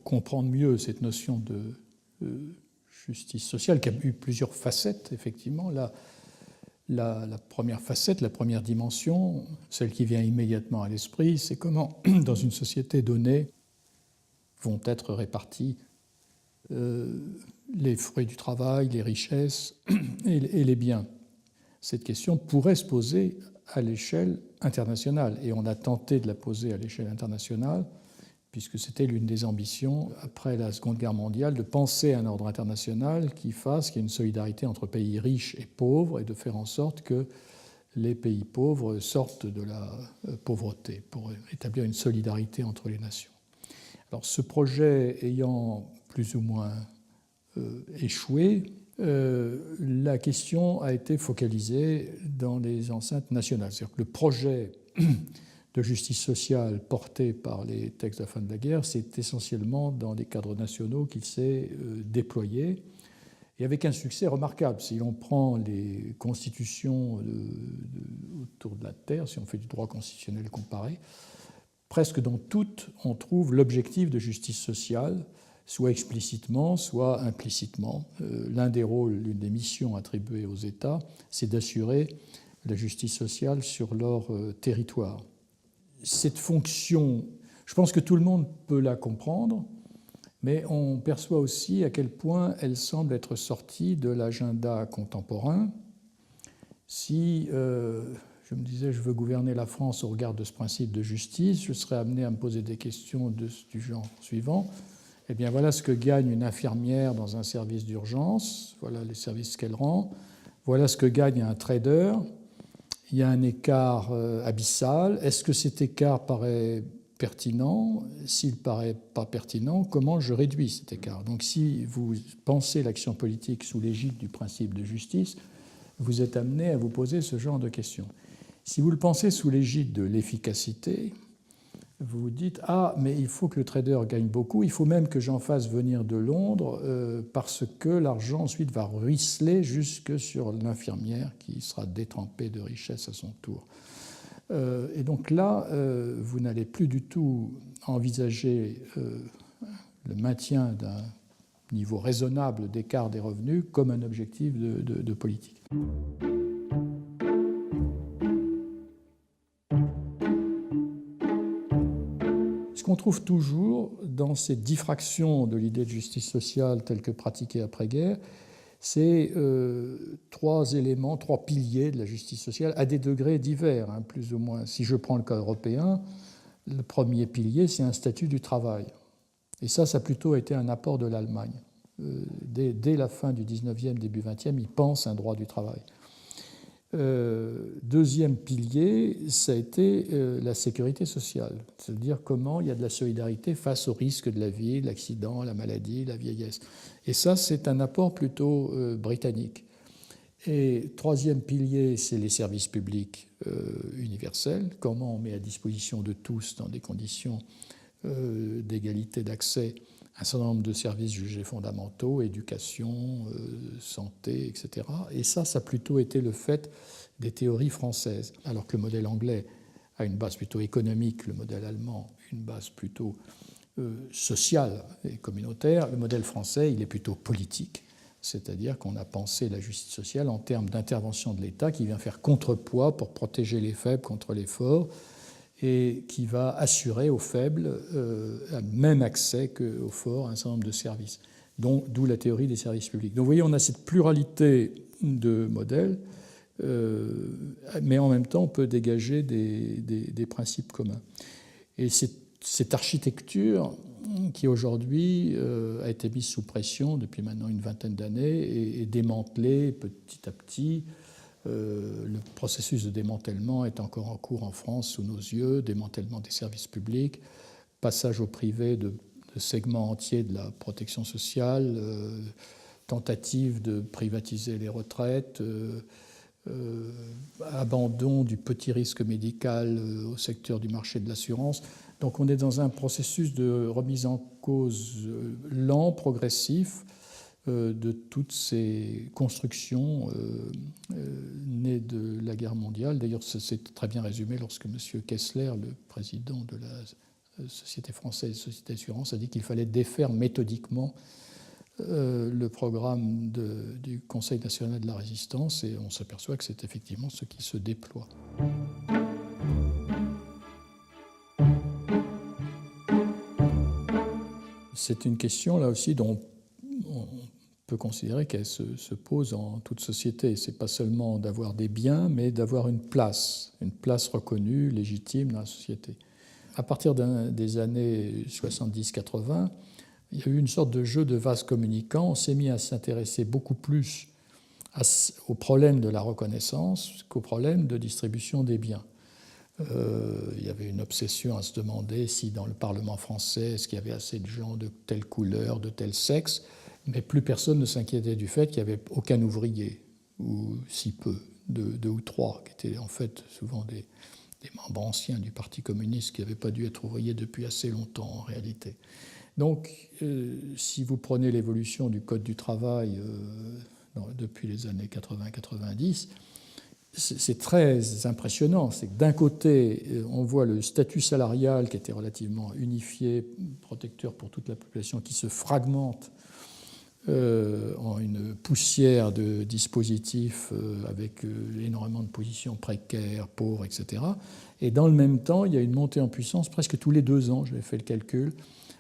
comprendre mieux cette notion de justice sociale, qui a eu plusieurs facettes, effectivement, la première facette, la première dimension, celle qui vient immédiatement à l'esprit, c'est comment, dans une société donnée, vont être répartis les fruits du travail, les richesses et les biens. Cette question pourrait se poser à l'échelle internationale, et on a tenté de la poser à l'échelle internationale, puisque c'était l'une des ambitions, après la Seconde Guerre mondiale, de penser un ordre international qui fasse qu'il y ait une solidarité entre pays riches et pauvres, et de faire en sorte que les pays pauvres sortent de la pauvreté, pour établir une solidarité entre les nations. Alors, ce projet ayant plus ou moins échoué, la question a été focalisée dans les enceintes nationales. C'est-à-dire que le projet de justice sociale porté par les textes de la fin de la guerre, c'est essentiellement dans les cadres nationaux qu'il s'est déployé, et avec un succès remarquable. Si on prend les constitutions autour de la Terre, si on fait du droit constitutionnel comparé, presque dans toutes, on trouve l'objectif de justice sociale, soit explicitement, soit implicitement. L'un des rôles, l'une des missions attribuées aux États, c'est d'assurer la justice sociale sur leur territoire. Cette fonction, je pense que tout le monde peut la comprendre, mais on perçoit aussi à quel point elle semble être sortie de l'agenda contemporain. Si je me disais je veux gouverner la France au regard de ce principe de justice, je serais amené à me poser des questions du genre suivant. Eh bien, voilà ce que gagne une infirmière dans un service d'urgence, voilà les services qu'elle rend, voilà ce que gagne un trader. Il y a un écart abyssal. Est-ce que cet écart paraît pertinent? S'il ne paraît pas pertinent, comment je réduis cet écart? Donc, si vous pensez l'action politique sous l'égide du principe de justice, vous êtes amené à vous poser ce genre de questions. Si vous le pensez sous l'égide de l'efficacité, vous vous dites « Ah, mais il faut que le trader gagne beaucoup, il faut même que j'en fasse venir de Londres parce que l'argent ensuite va ruisseler jusque sur l'infirmière qui sera détrempée de richesse à son tour. » Et donc là, vous n'allez plus du tout envisager le maintien d'un niveau raisonnable d'écart des revenus comme un objectif de politique. Ce qu'on trouve toujours dans ces diffractions de l'idée de justice sociale telle que pratiquée après-guerre, c'est trois éléments, trois piliers de la justice sociale à des degrés divers, hein, plus ou moins. Si je prends le cas européen, le premier pilier, c'est un statut du travail. Et ça a plutôt été un apport de l'Allemagne. Dès la fin du 19e, début 20e, ils pensent un droit du travail. Deuxième pilier, ça a été la sécurité sociale, c'est-à-dire comment il y a de la solidarité face aux risques de la vie, l'accident, la maladie, la vieillesse. Et ça, c'est un apport plutôt britannique. Et troisième pilier, c'est les services publics universels, comment on met à disposition de tous, dans des conditions d'égalité d'accès, un certain nombre de services jugés fondamentaux, éducation, santé, etc. Et ça a plutôt été le fait des théories françaises, alors que le modèle anglais a une base plutôt économique, le modèle allemand une base plutôt sociale et communautaire. Le modèle français, il est plutôt politique, c'est-à-dire qu'on a pensé la justice sociale en termes d'intervention de l'État qui vient faire contrepoids pour protéger les faibles contre les forts, et qui va assurer aux faibles le même accès qu'aux forts à un certain nombre de services, d'où la théorie des services publics. Donc vous voyez, on a cette pluralité de modèles, mais en même temps, on peut dégager des principes communs. Et cette architecture qui aujourd'hui a été mise sous pression depuis maintenant une vingtaine d'années et démantelée petit à petit. Le processus de démantèlement est encore en cours en France sous nos yeux, démantèlement des services publics, passage au privé de segments entiers de la protection sociale, tentative de privatiser les retraites, abandon du petit risque médical au secteur du marché de l'assurance. Donc on est dans un processus de remise en cause lent, progressif, de toutes ces constructions nées de la guerre mondiale. D'ailleurs, c'est très bien résumé lorsque M. Kessler, le président de la Société française et Société d'assurance, a dit qu'il fallait défaire méthodiquement le programme du Conseil national de la résistance, et on s'aperçoit que c'est effectivement ce qui se déploie. C'est une question là aussi dont on peut considérer qu'elle se pose en toute société. Ce n'est pas seulement d'avoir des biens, mais d'avoir une place reconnue, légitime dans la société. À partir des années 70-80, il y a eu une sorte de jeu de vase communicant. On s'est mis à s'intéresser beaucoup plus au problème de la reconnaissance qu'au problème de distribution des biens. Il y avait une obsession à se demander si dans le Parlement français, est-ce qu'il y avait assez de gens de telle couleur, de tel sexe, mais plus personne ne s'inquiétait du fait qu'il n'y avait aucun ouvrier, ou si peu, deux ou trois, qui étaient en fait souvent des membres anciens du Parti communiste qui n'avaient pas dû être ouvriers depuis assez longtemps en réalité. Donc, si vous prenez l'évolution du Code du travail depuis les années 80-90, c'est très impressionnant. C'est que d'un côté, on voit le statut salarial qui était relativement unifié, protecteur pour toute la population, qui se fragmente en une poussière de dispositifs avec énormément de positions précaires, pauvres, etc. Et dans le même temps, il y a une montée en puissance presque tous les 2 ans, j'avais fait le calcul.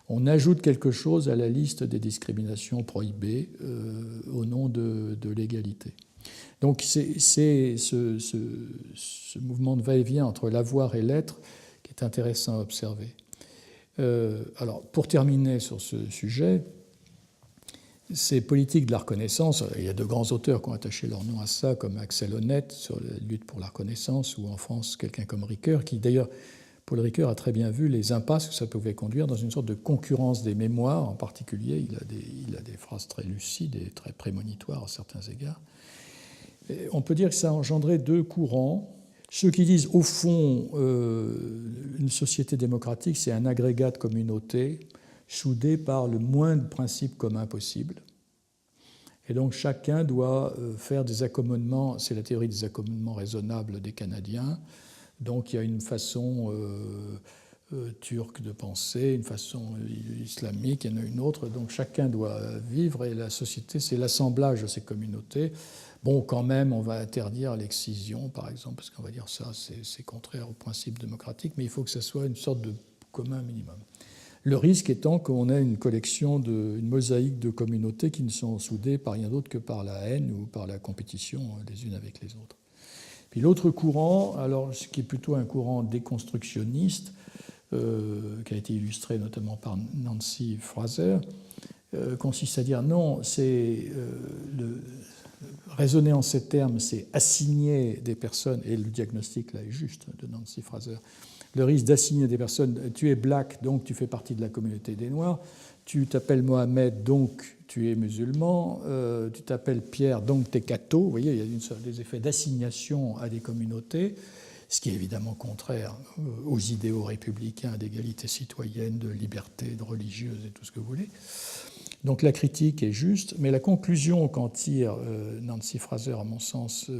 On ajoute quelque chose à la liste des discriminations prohibées au nom de l'égalité. Donc c'est ce mouvement de va-et-vient entre l'avoir et l'être qui est intéressant à observer. Alors, pour terminer sur ce sujet, ces politiques de la reconnaissance, il y a de grands auteurs qui ont attaché leur nom à ça, comme Axel Honneth sur la lutte pour la reconnaissance, ou en France, quelqu'un comme Ricoeur, qui d'ailleurs, Paul Ricoeur a très bien vu les impasses que ça pouvait conduire dans une sorte de concurrence des mémoires. En particulier, il a des phrases très lucides et très prémonitoires à certains égards. Et on peut dire que ça a engendré 2 courants. Ceux qui disent, au fond, une société démocratique, c'est un agrégat de communautés soudées par le moindre principe commun possible. Et donc chacun doit faire des accommodements, c'est la théorie des accommodements raisonnables des Canadiens. Donc il y a une façon turque de penser, une façon islamique, il y en a une autre. Donc chacun doit vivre, et la société, c'est l'assemblage de ces communautés. Bon, quand même, on va interdire l'excision, par exemple, parce qu'on va dire ça, c'est contraire au principe démocratique, mais il faut que ça soit une sorte de commun minimum. Le risque étant qu'on a une mosaïque de communautés qui ne sont soudées par rien d'autre que par la haine ou par la compétition les unes avec les autres. Puis l'autre courant, alors ce qui est plutôt un courant déconstructionniste, qui a été illustré notamment par Nancy Fraser, consiste à dire non, c'est raisonner en ces termes, c'est assigner des personnes, et le diagnostic là est juste de Nancy Fraser, le risque d'assigner des personnes, tu es black, donc tu fais partie de la communauté des Noirs, tu t'appelles Mohamed, donc tu es musulman, tu t'appelles Pierre, donc tu es catho. Vous voyez, il y a des effets d'assignation à des communautés, ce qui est évidemment contraire aux idéaux républicains d'égalité citoyenne, de liberté, de religieuse et tout ce que vous voulez. Donc la critique est juste, mais la conclusion qu'en tire Nancy Fraser, à mon sens,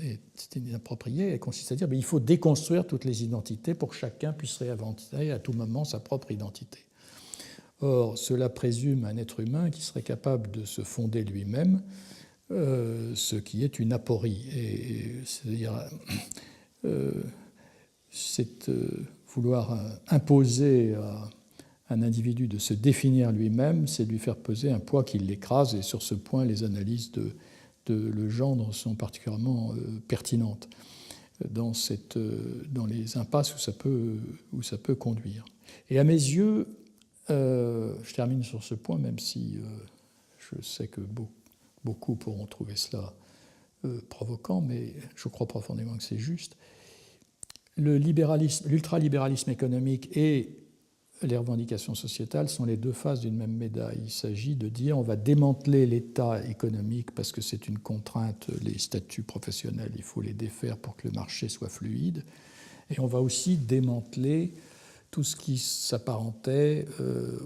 est inappropriée. Elle consiste à dire qu'il faut déconstruire toutes les identités pour que chacun puisse réinventer à tout moment sa propre identité. Or, cela présume un être humain qui serait capable de se fonder lui-même, ce qui est une aporie. C'est-à-dire, vouloir imposer à un individu de se définir lui-même, c'est lui faire peser un poids qui l'écrase, et sur ce point, les analyses de Legendre sont particulièrement pertinentes dans les impasses où ça peut conduire. Et à mes yeux, je termine sur ce point, même si je sais que beaucoup pourront trouver cela provoquant, mais je crois profondément que c'est juste. L'ultralibéralisme économique et les revendications sociétales sont les 2 faces d'une même médaille. Il s'agit de dire on va démanteler l'État économique parce que c'est une contrainte, les statuts professionnels, il faut les défaire pour que le marché soit fluide. Et on va aussi démanteler tout ce qui s'apparentait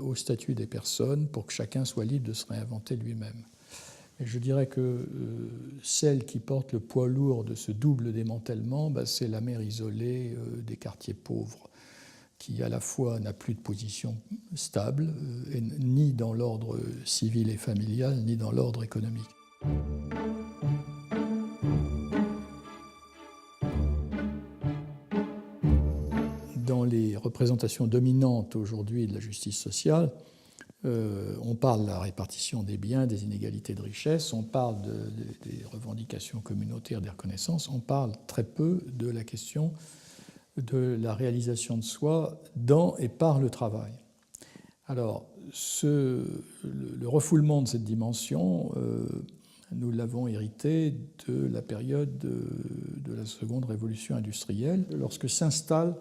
au statut des personnes pour que chacun soit libre de se réinventer lui-même. Et je dirais que celle qui porte le poids lourd de ce double démantèlement, c'est la mère isolée des quartiers pauvres, qui à la fois n'a plus de position stable, ni dans l'ordre civil et familial, ni dans l'ordre économique. Dans les représentations dominantes aujourd'hui de la justice sociale, on parle de la répartition des biens, des inégalités de richesse, on parle des revendications communautaires, des reconnaissances, on parle très peu de la question de la réalisation de soi dans et par le travail. Alors, le refoulement de cette dimension, nous l'avons hérité de la période de la seconde révolution industrielle, lorsque s'installe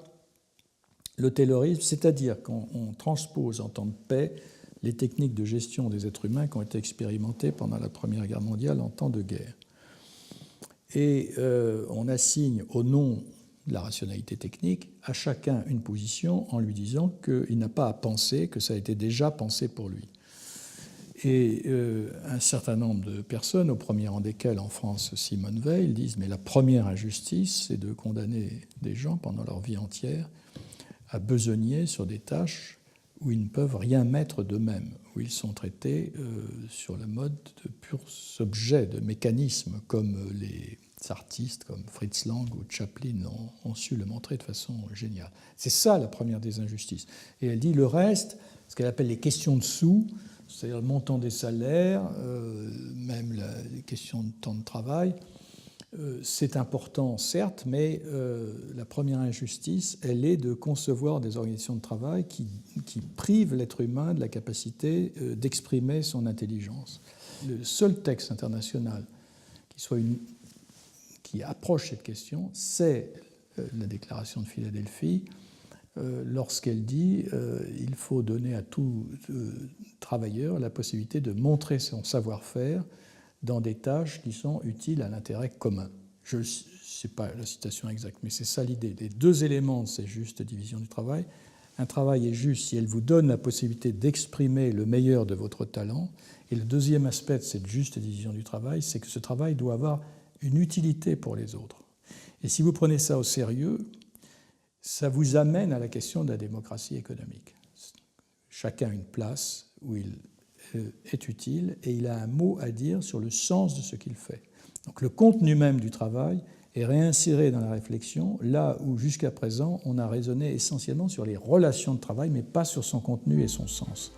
le taylorisme, c'est-à-dire qu'on transpose en temps de paix les techniques de gestion des êtres humains qui ont été expérimentées pendant la Première Guerre mondiale en temps de guerre. Et on assigne au nom de la rationalité technique à chacun une position en lui disant qu'il n'a pas à penser, que ça a été déjà pensé pour lui. Et un certain nombre de personnes, au premier rang desquelles en France Simone Veil, disent « mais la première injustice, c'est de condamner des gens pendant leur vie entière à besogner sur des tâches où ils ne peuvent rien mettre d'eux-mêmes, où ils sont traités sur le mode de purs objets, de mécanismes, comme les artistes comme Fritz Lang ou Chaplin ont su le montrer de façon géniale. C'est ça la première des injustices. Et elle dit le reste, ce qu'elle appelle les questions de sous, c'est-à-dire le montant des salaires, même les questions de temps de travail, c'est important, certes, mais la première injustice, elle est de concevoir des organisations de travail qui privent l'être humain de la capacité d'exprimer son intelligence. Le seul texte international qui approche cette question, c'est la Déclaration de Philadelphie, lorsqu'elle dit il faut donner à tout travailleur la possibilité de montrer son savoir-faire dans des tâches qui sont utiles à l'intérêt commun. Je ne sais pas la citation exacte, mais c'est ça l'idée. Les deux éléments de cette juste division du travail. Un travail est juste si elle vous donne la possibilité d'exprimer le meilleur de votre talent. Et le deuxième aspect de cette juste division du travail, c'est que ce travail doit avoir une utilité pour les autres. Et si vous prenez ça au sérieux, ça vous amène à la question de la démocratie économique. Chacun a une place où il est utile et il a un mot à dire sur le sens de ce qu'il fait. Donc le contenu même du travail est réinséré dans la réflexion, là où jusqu'à présent on a raisonné essentiellement sur les relations de travail, mais pas sur son contenu et son sens.